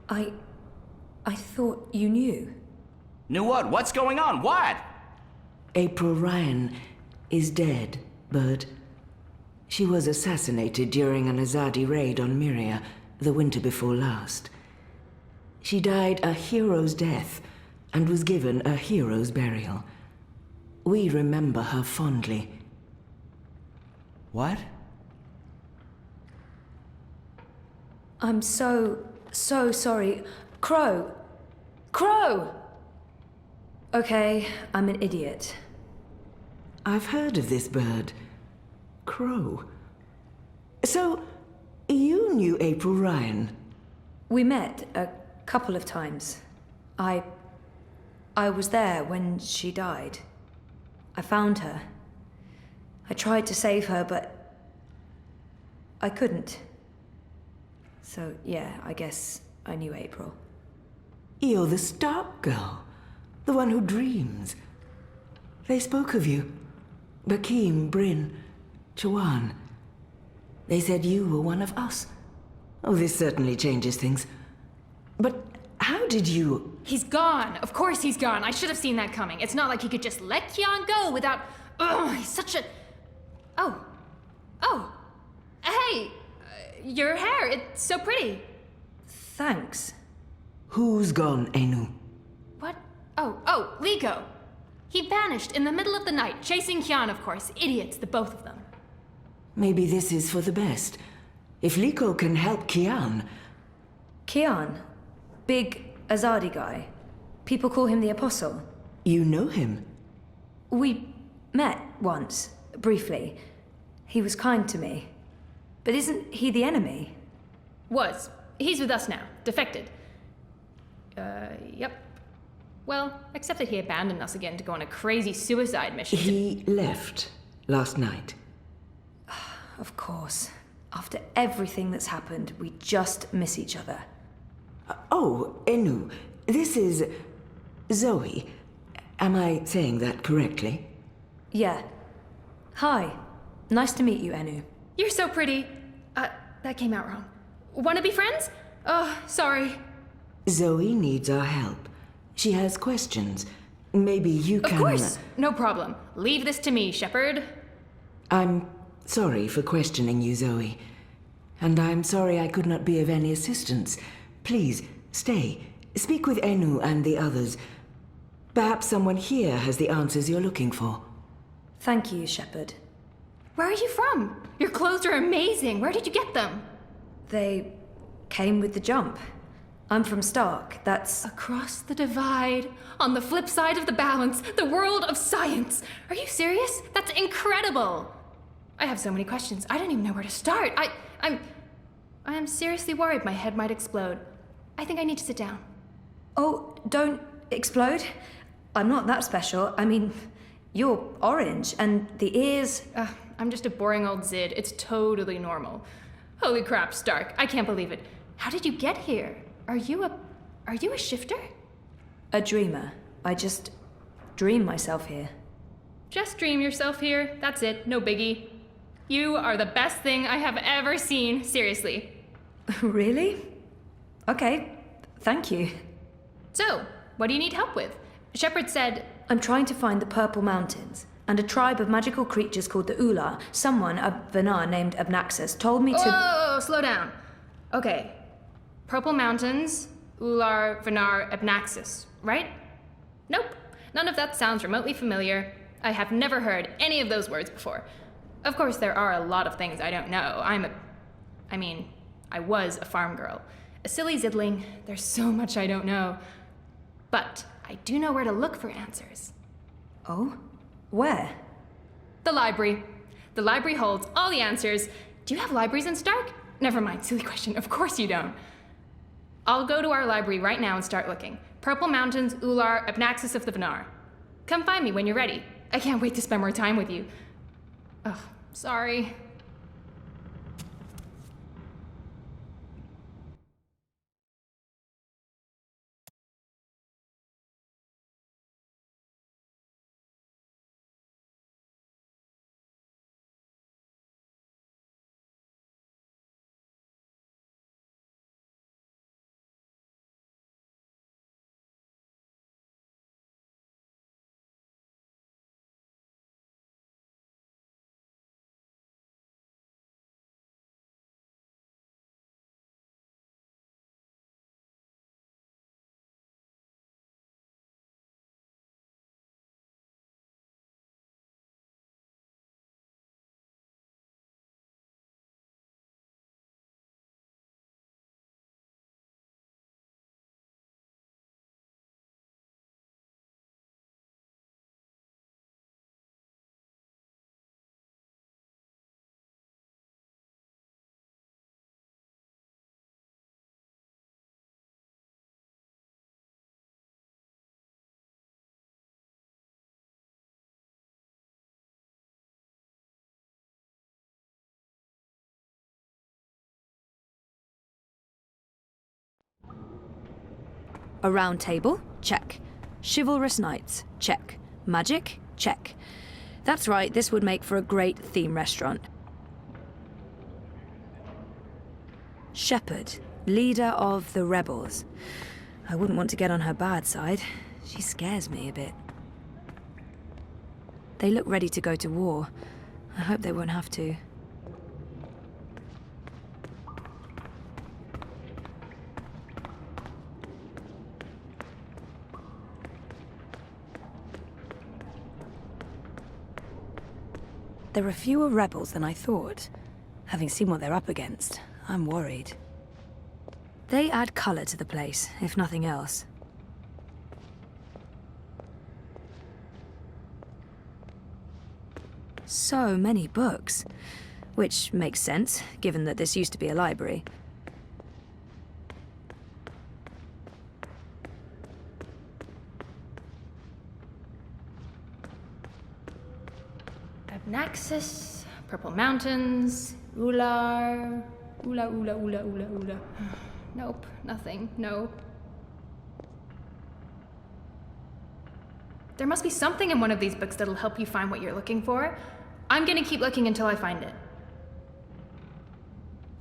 I... I thought you knew. Knew what? What's going on? What? April Ryan is dead, Bird. She was assassinated during an Azadi raid on Myria the winter before last. She died a hero's death and was given a hero's burial. We remember her fondly. What? I'm so sorry. Crow! Crow! Okay, I'm an idiot. I've heard of this bird. Crow. So, you knew April Ryan? We met a couple of times. I was there when she died. I found her. I tried to save her, but I couldn't. So, yeah, I guess I knew April. You're the Stark girl. The one who dreams. They spoke of you. Bakim, Bryn, Chawan. They said you were one of us. Oh, this certainly changes things. But how did you... He's gone. Of course he's gone. I should have seen that coming. It's not like he could just let Kian go without... Ugh, he's such a... Oh. Oh. Hey! Your hair, it's so pretty. Thanks. Who's gone, Enu? What? Oh, Liko. He vanished in the middle of the night, chasing Kian, of course. Idiots, the both of them. Maybe this is for the best. If Liko can help Kian... Kian? Big Azadi guy. People call him the Apostle. You know him? We met once, briefly. He was kind to me. But isn't he the enemy? Was. He's with us now. Defected. Yep. Well, except that he abandoned us again to go on a crazy suicide mission. He left last night. Of course. After everything that's happened, we just miss each other. Oh, Enu, this is... Zoë. Am I saying that correctly? Yeah. Hi. Nice to meet you, Enu. You're so pretty. That came out wrong. Wanna be friends? Oh, sorry. Zoë needs our help. She has questions. Maybe you can... Of course! No problem. Leave this to me, Shepard. I'm sorry for questioning you, Zoë. And I'm sorry I could not be of any assistance. Please, stay. Speak with Enu and the others. Perhaps someone here has the answers you're looking for. Thank you, Shepard. Where are you from? Your clothes are amazing. Where did you get them? They came with the jump. I'm from Stark. That's... Across the divide, on the flip side of the balance, the world of science. Are you serious? That's incredible. I have so many questions. I don't even know where to start. I am seriously worried my head might explode. I think I need to sit down. Oh, don't explode. I'm not that special. I mean, you're orange, and the ears... I'm just a boring old Zid. It's totally normal. Holy crap, Stark. I can't believe it. How did you get here? Are you a shifter? A dreamer. I just dream myself here. Just dream yourself here. That's it. No biggie. You are the best thing I have ever seen. Seriously. Really? Okay. Thank you. So, what do you need help with? Shepard said... I'm trying to find the Purple Mountains, and a tribe of magical creatures called the Ular. Someone, a Venar named Abnaxus, told me to... Whoa, slow down. Okay. Purple Mountains, Ular, Venar, Abnaxus, right? Nope. None of that sounds remotely familiar. I have never heard any of those words before. Of course, there are a lot of things I don't know. I was a farm girl. A silly zidling. There's so much I don't know. But I do know where to look for answers. Oh? Where? The library. The library holds all the answers. Do you have libraries in Stark? Never mind, silly question. Of course you don't. I'll go to our library right now and start looking. Purple Mountains, Ular, Abnaxus of the Venar. Come find me when you're ready. I can't wait to spend more time with you. Ugh, sorry. A round table? Check. Chivalrous knights? Check. Magic? Check. That's right, this would make for a great theme restaurant. Shepherd, leader of the rebels. I wouldn't want to get on her bad side. She scares me a bit. They look ready to go to war. I hope they won't have to. There are fewer rebels than I thought. Having seen what they're up against, I'm worried. They add color to the place, if nothing else. So many books. Which makes sense, given that this used to be a library. Naxos, Purple Mountains, Ular, Ula. Nope, nothing, no. There must be something in one of these books that'll help you find what you're looking for. I'm gonna keep looking until I find it.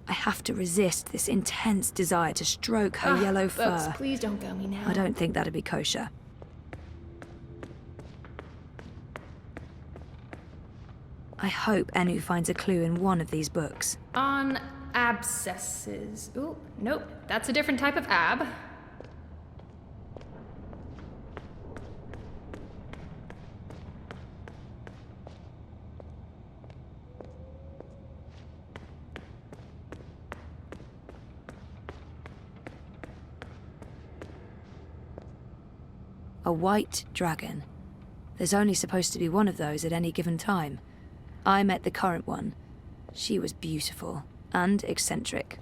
I have to resist this intense desire to stroke her yellow fur. Books, please don't go me now. I don't think that'd be kosher. I hope Enu finds a clue in one of these books. On abscesses. Ooh, nope, that's a different type of ab. A white dragon. There's only supposed to be one of those at any given time. I met the current one. She was beautiful and eccentric.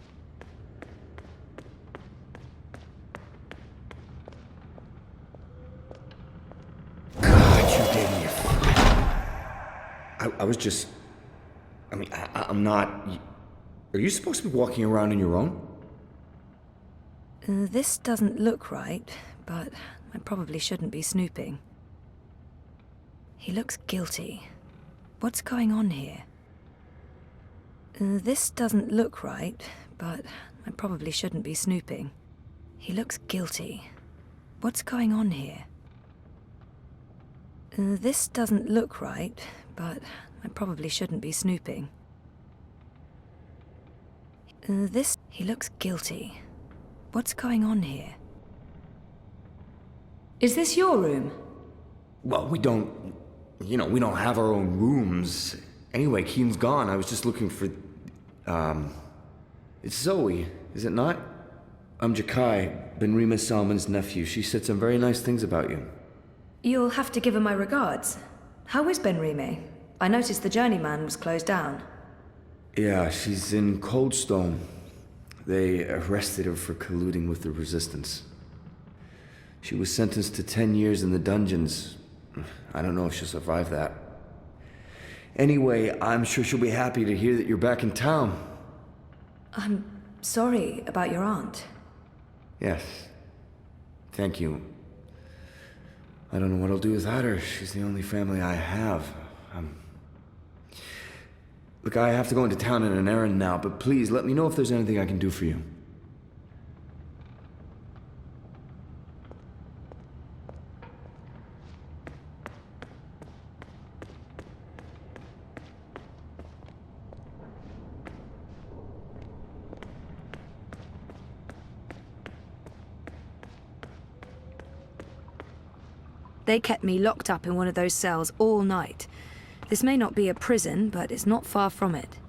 God, you gave me a I was just... I mean, I'm not... Are you supposed to be walking around on your own? This doesn't look right, but I probably shouldn't be snooping. He looks guilty. What's going on here? This doesn't look right, but I probably shouldn't be snooping. He looks guilty. What's going on here? This doesn't look right, but I probably shouldn't be snooping. He looks guilty. What's going on here? Is this your room? Well, we don't have our own rooms. Anyway, Keen's gone. I was just looking for... It's Zoe, is it not? I'm Jakai, Benrima Salman's nephew. She said some very nice things about you. You'll have to give her my regards. How is Benrime? I noticed the Journeyman was closed down. Yeah, she's in Coldstone. They arrested her for colluding with the Resistance. She was sentenced to 10 years in the dungeons. I don't know if she'll survive that. Anyway, I'm sure she'll be happy to hear that you're back in town. I'm sorry about your aunt. Yes. Thank you. I don't know what I'll do without her. She's the only family I have. Look, I have to go into town on an errand now, but please let me know if there's anything I can do for you. They kept me locked up in one of those cells all night. This may not be a prison, but it's not far from it.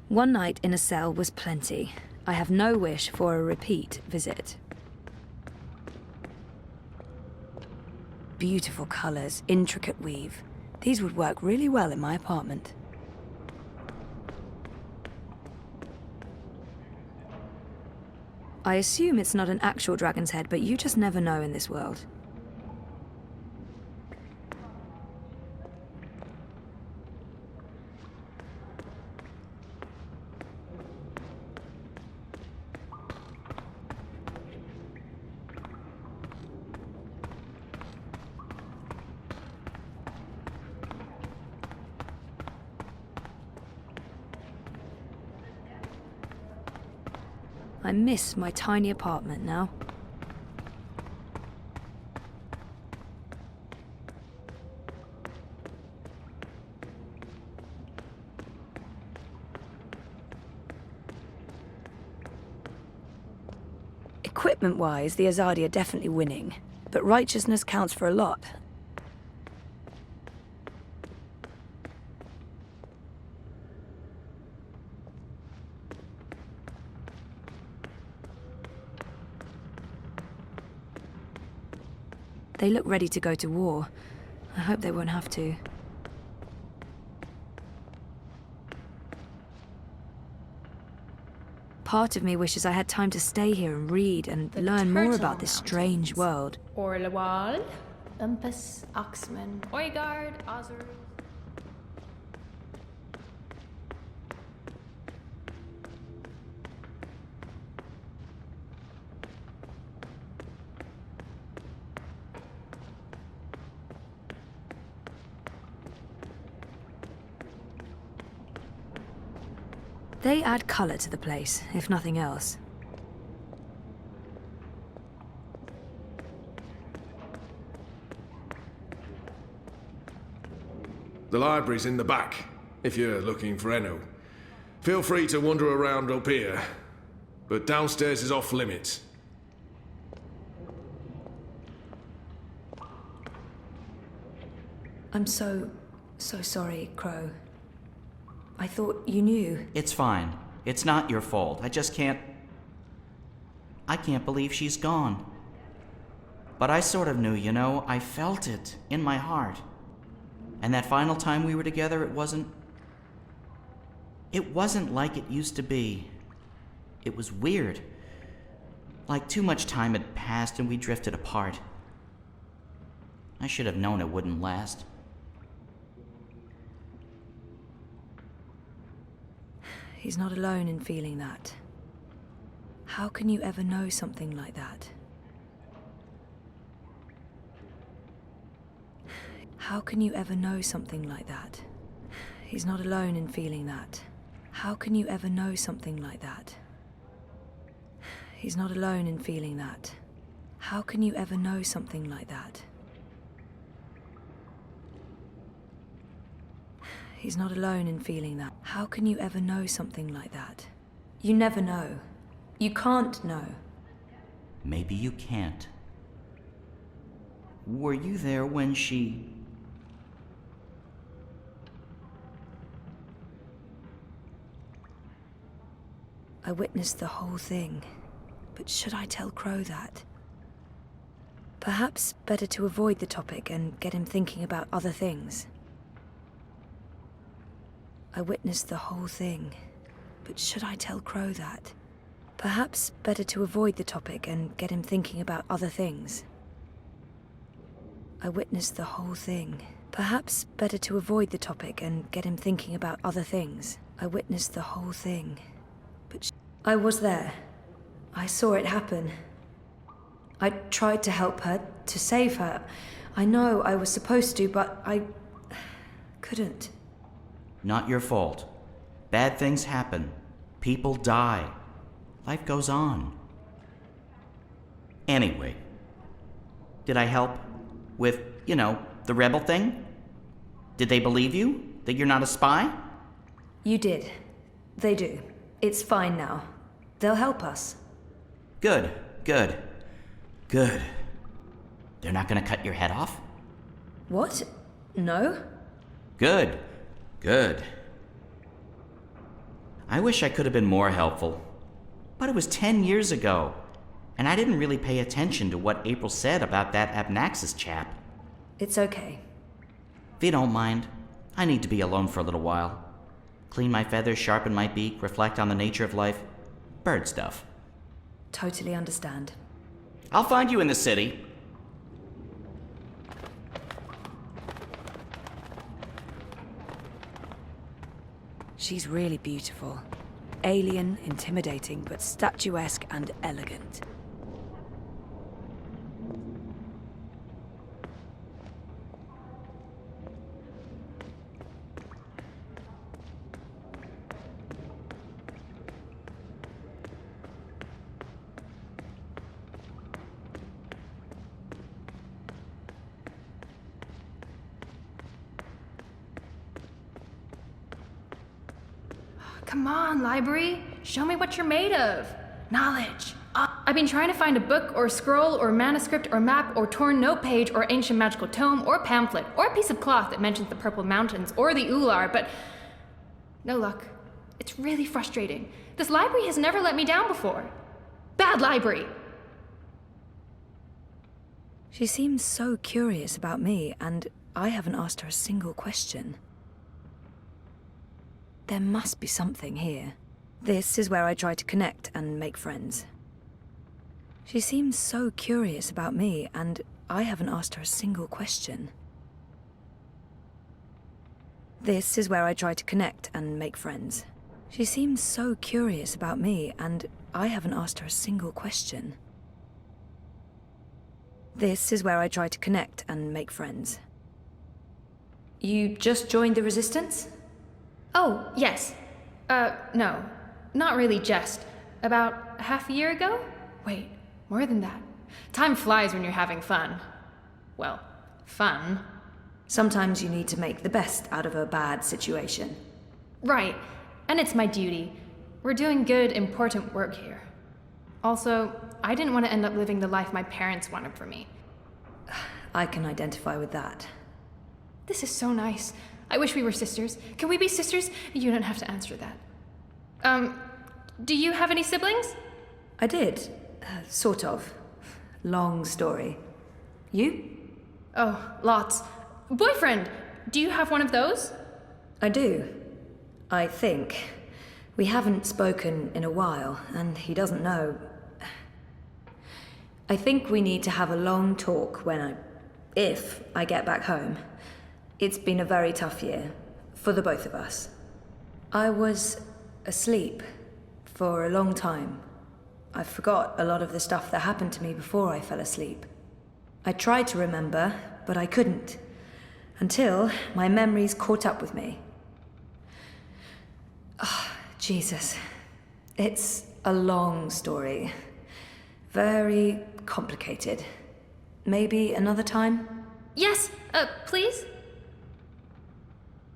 One night in a cell was plenty. I have no wish for a repeat visit. Beautiful colors, intricate weave. These would work really well in my apartment. I assume it's not an actual dragon's head, but you just never know in this world. I miss my tiny apartment now. Equipment-wise, the Azadi are definitely winning, but righteousness counts for a lot. They look ready to go to war. I hope they won't have to. Part of me wishes I had time to stay here and read and learn more about this strange world. Orlewal, Umpus, Oxman, Oigard, Ozur. They add color to the place, if nothing else. The library's in the back, if you're looking for Enno. Feel free to wander around up here, but downstairs is off limits. I'm so sorry, Crow. I thought you knew. It's fine. It's not your fault. I just can't... I can't believe she's gone. But I sort of knew, you know? I felt it in my heart. And that final time we were together, it wasn't like it used to be. It was weird. Like too much time had passed and we drifted apart. I should have known it wouldn't last. He's not alone in feeling that. How can you ever know something like that? How can you ever know something like that? He's not alone in feeling that. How can you ever know something like that? He's not alone in feeling that. How can you ever know something like that? He's not alone in feeling that. How can you ever know something like that? You never know. You can't know. Maybe you can't. Were you there when she... I witnessed the whole thing. But should I tell Crow that? Perhaps better to avoid the topic and get him thinking about other things. I witnessed the whole thing. But should I tell Crow that? Perhaps better to avoid the topic and get him thinking about other things. I witnessed the whole thing. Perhaps better to avoid the topic and get him thinking about other things. I witnessed the whole thing. But I was there. I saw it happen. I tried to help her, to save her. I know I was supposed to, but I couldn't. Not your fault. Bad things happen. People die. Life goes on. Anyway, did I help with, the rebel thing? Did they believe you? That you're not a spy? You did. They do. It's fine now. They'll help us. Good. They're not gonna cut your head off? What? No? Good. I wish I could have been more helpful. But it was 10 years ago, and I didn't really pay attention to what April said about that Abnaxis chap. It's okay. If you don't mind, I need to be alone for a little while. Clean my feathers, sharpen my beak, reflect on the nature of life. Bird stuff. Totally understand. I'll find you in the city. She's really beautiful. Alien, intimidating, but statuesque and elegant. Come on, library. Show me what you're made of. Knowledge. I've been trying to find a book or scroll or manuscript or map or torn note page or ancient magical tome or pamphlet or a piece of cloth that mentions the Purple Mountains or the Ular, but no luck. It's really frustrating. This library has never let me down before. Bad library. She seems so curious about me, and I haven't asked her a single question. There must be something here. This is where I try to connect and make friends. She seems so curious about me, and I haven't asked her a single question. This is where I try to connect and make friends. She seems so curious about me, and I haven't asked her a single question. This is where I try to connect and make friends. You just joined the Resistance? Oh, yes. No. Not really just. About half a year ago? Wait, more than that. Time flies when you're having fun. Well, fun. Sometimes you need to make the best out of a bad situation. Right, and it's my duty. We're doing good, important work here. Also, I didn't want to end up living the life my parents wanted for me. I can identify with that. This is so nice. I wish we were sisters. Can we be sisters? You don't have to answer that. Do you have any siblings? I did. Sort of. Long story. You? Oh, lots. Boyfriend! Do you have one of those? I do. I think. We haven't spoken in a while, and he doesn't know. I think we need to have a long talk if I get back home. It's been a very tough year, for the both of us. I was asleep for a long time. I forgot a lot of the stuff that happened to me before I fell asleep. I tried to remember, but I couldn't, until my memories caught up with me. Oh, Jesus. It's a long story. Very complicated. Maybe another time? Yes, please?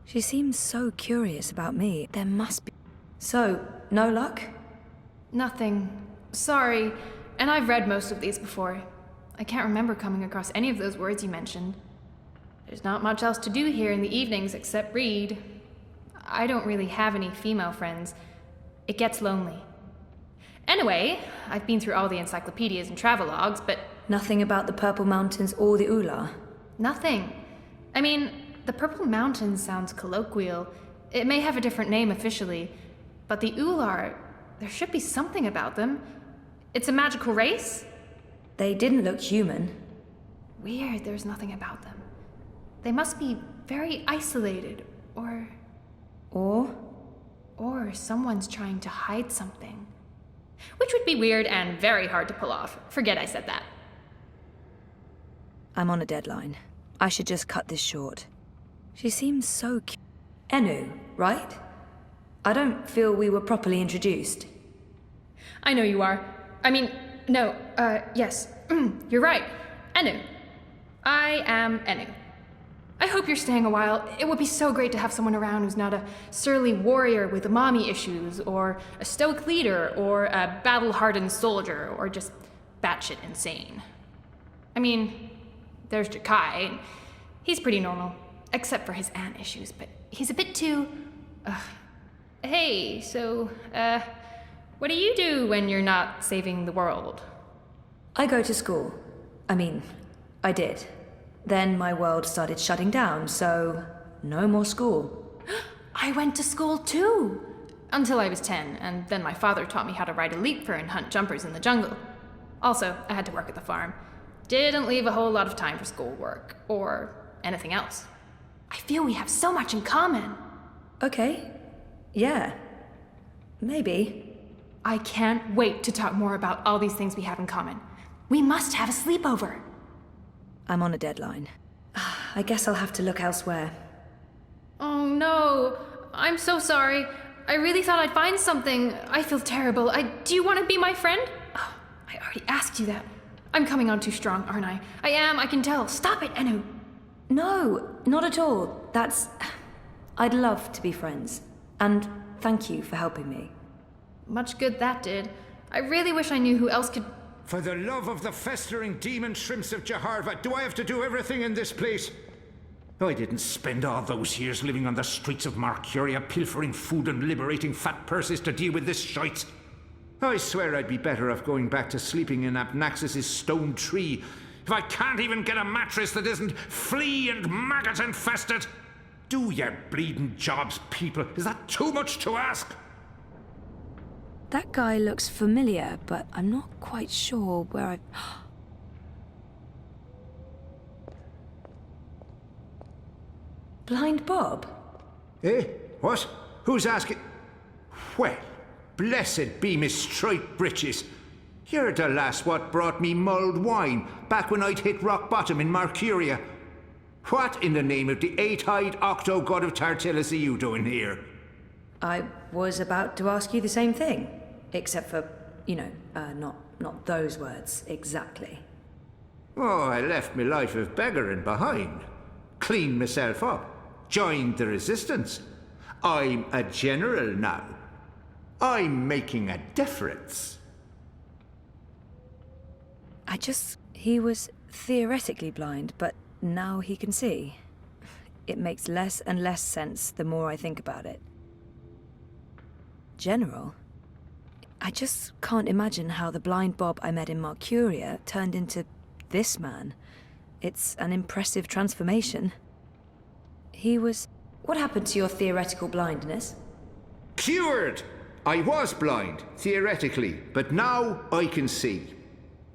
She seems so curious about me. There must be... So, no luck? Nothing. Sorry. And I've read most of these before. I can't remember coming across any of those words you mentioned. There's not much else to do here in the evenings except read. I don't really have any female friends. It gets lonely. Anyway, I've been through all the encyclopedias and travelogues, but... Nothing about the Purple Mountains or the Ular? Nothing. I mean, the Purple Mountains sounds colloquial. It may have a different name officially, but the Ular, there should be something about them. It's a magical race? They didn't look human. Weird, there's nothing about them. They must be very isolated, or someone's trying to hide something. Which would be weird and very hard to pull off. Forget I said that. I'm on a deadline. I should just cut this short. She seems so Enu, right? I don't feel we were properly introduced. I know you are. I mean, no, yes. You're right. Enu. I am Enu. I hope you're staying a while. It would be so great to have someone around who's not a surly warrior with mommy issues, or a stoic leader, or a battle-hardened soldier, or just batshit insane. I mean, there's Jakai. He's pretty normal, except for his aunt issues, but he's a bit too... Hey, so, what do you do when you're not saving the world? I go to school. I did. Then my world started shutting down, so no more school. I went to school too! Until I was 10, and then my father taught me how to ride a leapfur and hunt jumpers in the jungle. Also, I had to work at the farm. Didn't leave a whole lot of time for schoolwork, or anything else. I feel we have so much in common. Okay. Yeah. Maybe. I can't wait to talk more about all these things we have in common. We must have a sleepover. I'm on a deadline. I guess I'll have to look elsewhere. Oh no, I'm so sorry. I really thought I'd find something. I feel terrible. Do you want to be my friend? Oh, I already asked you that. I'm coming on too strong, aren't I? I am, I can tell. Stop it, Enu. No, not at all. I'd love to be friends. And thank you for helping me. Much good that did. I really wish I knew who else could. For the love of the festering demon shrimps of Jeharva, do I have to do everything in this place? I didn't spend all those years living on the streets of Marcuria, pilfering food and liberating fat purses to deal with this shite. I swear I'd be better off going back to sleeping in Abnaxis' stone tree if I can't even get a mattress that isn't flea and maggot infested. Do your bleeding jobs, people. Is that too much to ask? That guy looks familiar, but I'm not quite sure where I've... Blind Bob? Eh? What? Who's asking? Well, blessed be me striped breeches. You're the lass what brought me mulled wine back when I'd hit rock bottom in Marcuria. What in the name of the eight-eyed octo-god of Tartillus are you doing here? I was about to ask you the same thing, except for, not those words exactly. Oh, I left me life of beggaring behind. Cleaned myself up. Joined the Resistance. I'm a general now. I'm making a difference. He was theoretically blind, but now he can see. It makes less and less sense the more I think about it. General? I just can't imagine how the blind Bob I met in Marcuria turned into this man. It's an impressive transformation. What happened to your theoretical blindness? Cured! I was blind, theoretically, but now I can see.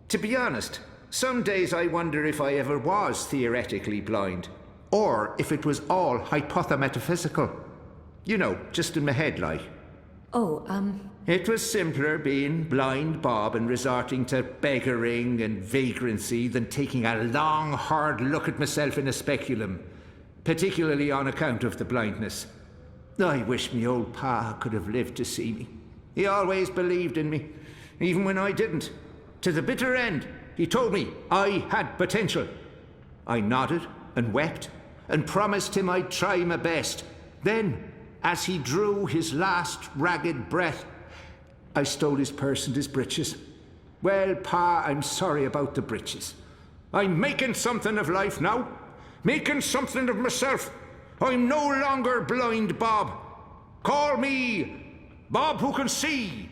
To be honest, some days I wonder if I ever was theoretically blind, or if it was all hypothemetaphysical. You know, just in my head, like. It was simpler being blind Bob and resorting to beggaring and vagrancy than taking a long, hard look at myself in a speculum, particularly on account of the blindness. I wish me old pa could have lived to see me. He always believed in me, even when I didn't. To the bitter end, he told me I had potential. I nodded and wept and promised him I'd try my best. Then, as he drew his last ragged breath, I stole his purse and his breeches. Well, Pa, I'm sorry about the breeches. I'm making something of life now. Making something of myself. I'm no longer blind Bob. Call me Bob who can see.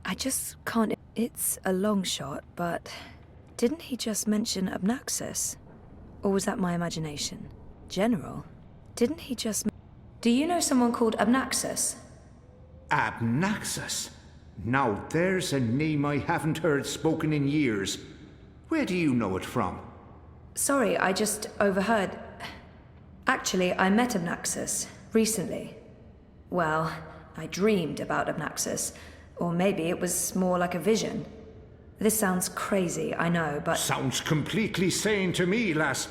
I just can't... It's a long shot, but... Didn't he just mention Abnaxis? Or was that my imagination? General? Didn't he just... Do you know someone called Abnaxis? Abnaxis? Now there's a name I haven't heard spoken in years. Where do you know it from? Sorry, I just overheard. Actually, I met Abnaxis recently. Well, I dreamed about Abnaxis. Or maybe it was more like a vision. This sounds crazy, I know, but... Sounds completely sane to me, lass.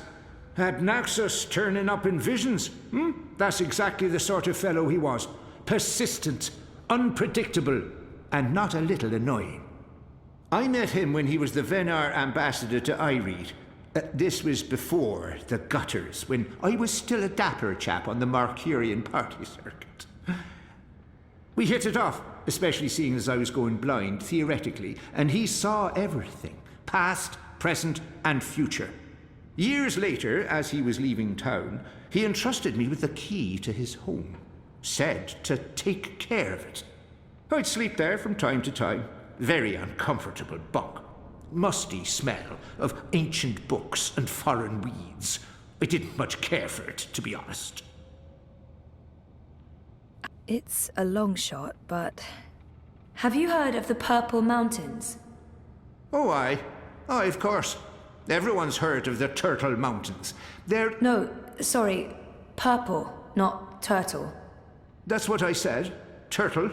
Abnaxis turning up in visions. That's exactly the sort of fellow he was. Persistent, unpredictable, and not a little annoying. I met him when he was the Venar ambassador to Ireed. This was before the gutters, when I was still a dapper chap on the Marcurian party circuit. We hit it off, especially seeing as I was going blind, theoretically, and he saw everything, past, present, and future. Years later, as he was leaving town, he entrusted me with the key to his home, said to take care of it. I'd sleep there from time to time. Very uncomfortable bunk. Musty smell of ancient books and foreign weeds. I didn't much care for it, to be honest. It's a long shot, but... Have you heard of the Purple Mountains? Oh, aye. Aye, of course. Everyone's heard of the Turtle Mountains. They're... No, sorry. Purple, not turtle. That's what I said. Turtle.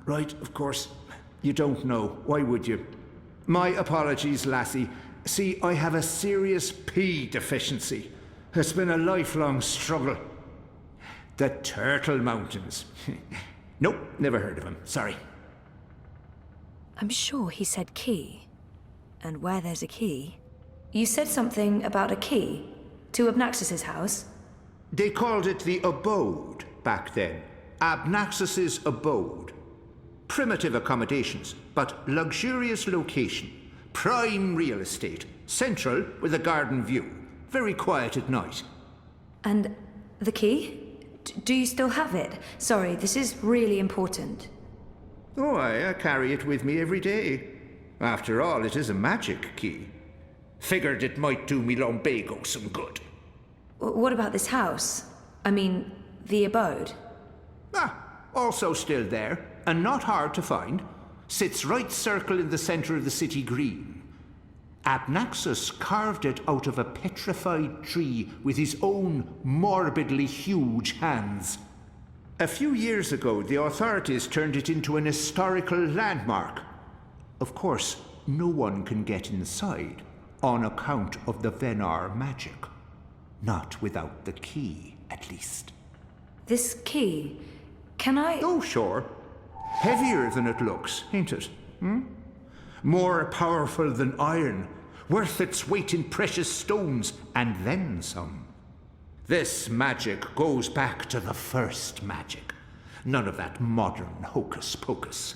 Right, of course. You don't know. Why would you? My apologies, lassie. See, I have a serious P deficiency. It's been a lifelong struggle. The Turtle Mountains. Nope, never heard of them. Sorry. I'm sure he said key. And where there's a key... You said something about a key to Abnaxis' house? They called it the Abode back then. Abnaxus's Abode. Primitive accommodations, but luxurious location. Prime real estate. Central with a garden view. Very quiet at night. And the key? Do you still have it? Sorry, this is really important. Oh, I carry it with me every day. After all, it is a magic key. Figured it might do me lumbago some good. What about this house? I mean, the abode? Also still there, and not hard to find. Sits right circle in the center of the city green. Abnaxus carved it out of a petrified tree with his own morbidly huge hands. A few years ago, the authorities turned it into an historical landmark. Of course, no one can get inside, on account of the Venar magic. Not without the key, at least. This key? Can I... Oh, sure. Heavier than it looks, ain't it? More powerful than iron, worth its weight in precious stones, and then some. This magic goes back to the first magic. None of that modern hocus pocus.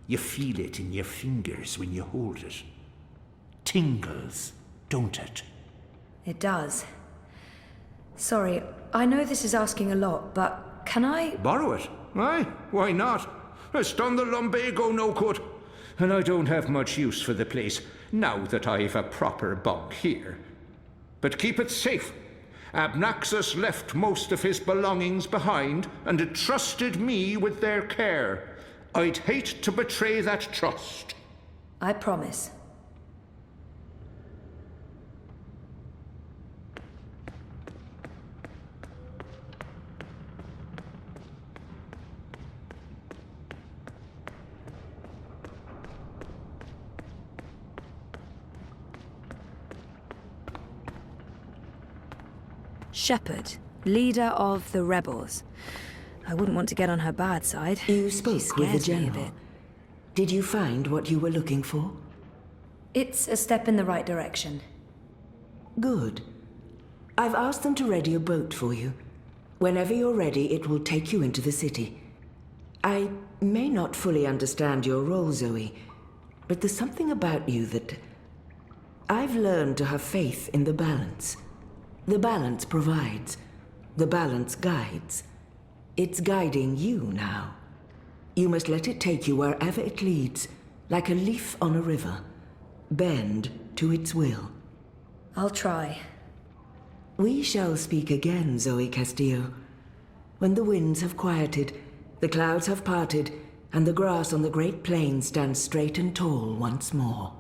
You feel it in your fingers when you hold it. Tingles, don't it? It does. Sorry, I know this is asking a lot, but can I... Borrow it? Aye, why not? It's done the lumbago no good. And I don't have much use for the place, now that I've a proper bunk here. But keep it safe. Abnaxus left most of his belongings behind and entrusted me with their care. I'd hate to betray that trust. I promise. Shepherd, leader of the rebels. I wouldn't want to get on her bad side. You spoke with the Scares me a general. bit. Did you find what you were looking for? It's a step in the right direction. Good. I've asked them to ready a boat for you. Whenever you're ready, it will take you into the city. I may not fully understand your role, Zoë, but there's something about you that... I've learned to have faith in the balance. The balance provides. The balance guides. It's guiding you now. You must let it take you wherever it leads, like a leaf on a river. Bend to its will. I'll try. We shall speak again, Zoë Castillo. When the winds have quieted, the clouds have parted, and the grass on the great plain stands straight and tall once more.